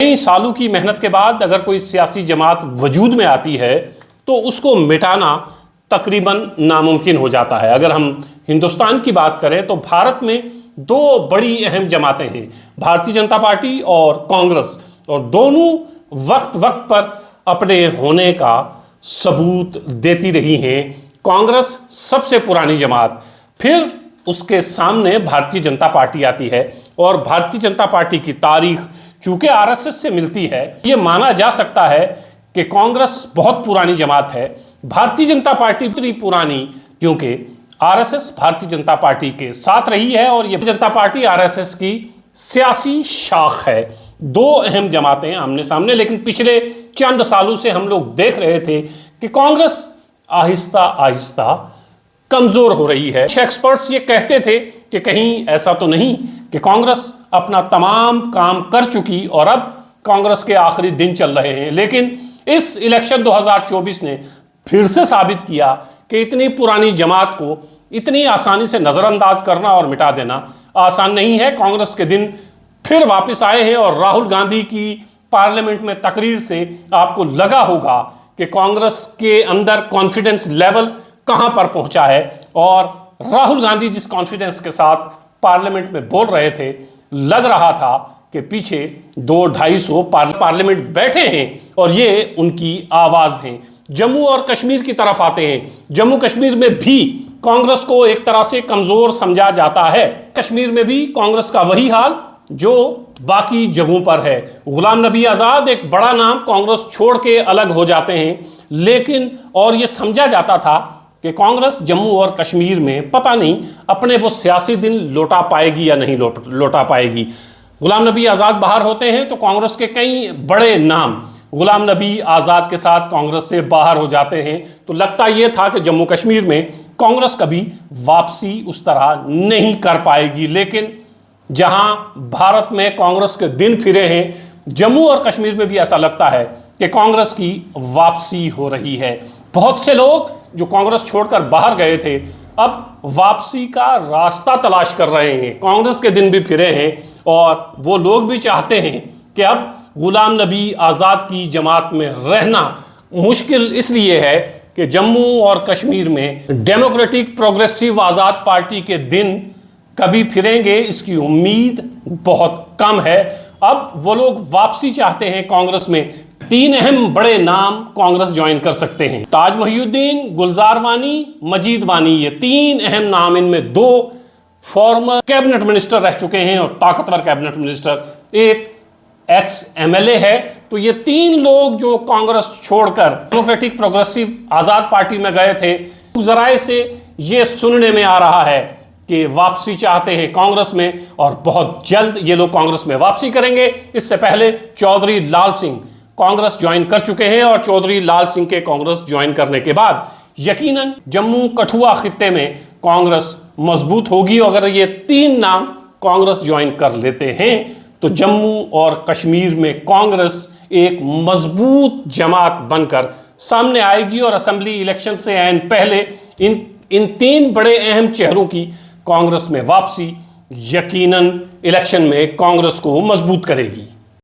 कई सालों की मेहनत के बाद अगर कोई सियासी जमात वजूद में आती है तो उसको मिटाना तकरीबन नामुमकिन हो जाता है। अगर हम हिंदुस्तान की बात करें तो भारत में दो बड़ी अहम जमातें हैं, भारतीय जनता पार्टी और कांग्रेस, और दोनों वक्त वक्त पर अपने होने का सबूत देती रही हैं। कांग्रेस सबसे पुरानी जमात, फिर उसके सामने भारतीय जनता पार्टी आती है, और भारतीय जनता पार्टी की तारीख चूंकि आरएसएस से मिलती है, यह माना जा सकता है कि कांग्रेस बहुत पुरानी जमात है, भारतीय जनता पार्टी इतनी पुरानी क्योंकि आरएसएस भारतीय जनता पार्टी के साथ रही है और यह जनता पार्टी आरएसएस की सियासी शाख है। दो अहम जमातें आमने सामने, लेकिन पिछले चंद सालों से हम लोग देख रहे थे कि कांग्रेस आहिस्ता आहिस्ता कमजोर हो रही है। एक्सपर्ट्स ये कहते थे कि कहीं ऐसा तो नहीं कि कांग्रेस अपना तमाम काम कर चुकी और अब कांग्रेस के आखिरी दिन चल रहे हैं, लेकिन इस इलेक्शन 2024 ने फिर से साबित किया कि इतनी पुरानी जमात को इतनी आसानी से नजरअंदाज करना और मिटा देना आसान नहीं है। कांग्रेस के दिन फिर वापस आए हैं और राहुल गांधी की पार्लियामेंट में तकरीर से आपको लगा होगा कि कांग्रेस के अंदर कॉन्फिडेंस लेवल कहां पर पहुंचा है, और राहुल गांधी जिस कॉन्फिडेंस के साथ पार्लियामेंट में बोल रहे थे, लग रहा था कि पीछे 200-250 पार्लियामेंट बैठे हैं और ये उनकी आवाज है। जम्मू और कश्मीर की तरफ आते हैं। जम्मू कश्मीर में भी कांग्रेस को एक तरह से कमजोर समझा जाता है। कश्मीर में भी कांग्रेस का वही हाल जो बाकी जगहों पर है। गुलाम नबी आजाद एक बड़ा नाम, कांग्रेस छोड़ के अलग हो जाते हैं, लेकिन और ये समझा जाता था कि कांग्रेस जम्मू और कश्मीर में पता नहीं अपने वो सियासी दिन लौटा पाएगी या नहीं लौटा पाएगी। गुलाम नबी आज़ाद बाहर होते हैं तो कांग्रेस के कई बड़े नाम गुलाम नबी आज़ाद के साथ कांग्रेस से बाहर हो जाते हैं, तो लगता यह था कि जम्मू कश्मीर में कांग्रेस कभी वापसी उस तरह नहीं कर पाएगी। लेकिन जहां भारत में कांग्रेस के दिन फिरे हैं, जम्मू और कश्मीर में भी ऐसा लगता है कि कांग्रेस की वापसी हो रही है। बहुत से लोग जो कांग्रेस छोड़कर बाहर गए थे अब वापसी का रास्ता तलाश कर रहे हैं। कांग्रेस के दिन भी फिरे हैं और वो लोग भी चाहते हैं कि अब गुलाम नबी आज़ाद की जमात में रहना मुश्किल इसलिए है कि जम्मू और कश्मीर में डेमोक्रेटिक प्रोग्रेसिव आज़ाद पार्टी के दिन कभी फिरेंगे इसकी उम्मीद बहुत कम है। अब वो लोग वापसी चाहते हैं कांग्रेस में। तीन अहम बड़े नाम कांग्रेस ज्वाइन कर सकते हैं, ताज मोहिउद्दीन, गुलजार वानी, मजीद वानी, ये तीन अहम नाम। इनमें दो फॉर्मर कैबिनेट मिनिस्टर रह चुके हैं और ताकतवर कैबिनेट मिनिस्टर, एक एक्स एमएलए है। तो ये तीन लोग जो कांग्रेस छोड़कर डेमोक्रेटिक प्रोग्रेसिव आजाद पार्टी में गए थे, जराए से ये सुनने में आ रहा है कि वापसी चाहते हैं कांग्रेस में और बहुत जल्द ये लोग कांग्रेस में वापसी करेंगे। इससे पहले चौधरी लाल सिंह कांग्रेस ज्वाइन कर चुके हैं और चौधरी लाल सिंह के कांग्रेस ज्वाइन करने के बाद यकीनन जम्मू कठुआ खित्ते में कांग्रेस मजबूत होगी। अगर ये तीन नाम कांग्रेस ज्वाइन कर लेते हैं तो जम्मू और कश्मीर में कांग्रेस एक मजबूत जमात बनकर सामने आएगी और असेंबली इलेक्शन से ऐन पहले इन तीन बड़े अहम चेहरों की कांग्रेस में वापसी यकीनन इलेक्शन में कांग्रेस को मजबूत करेगी।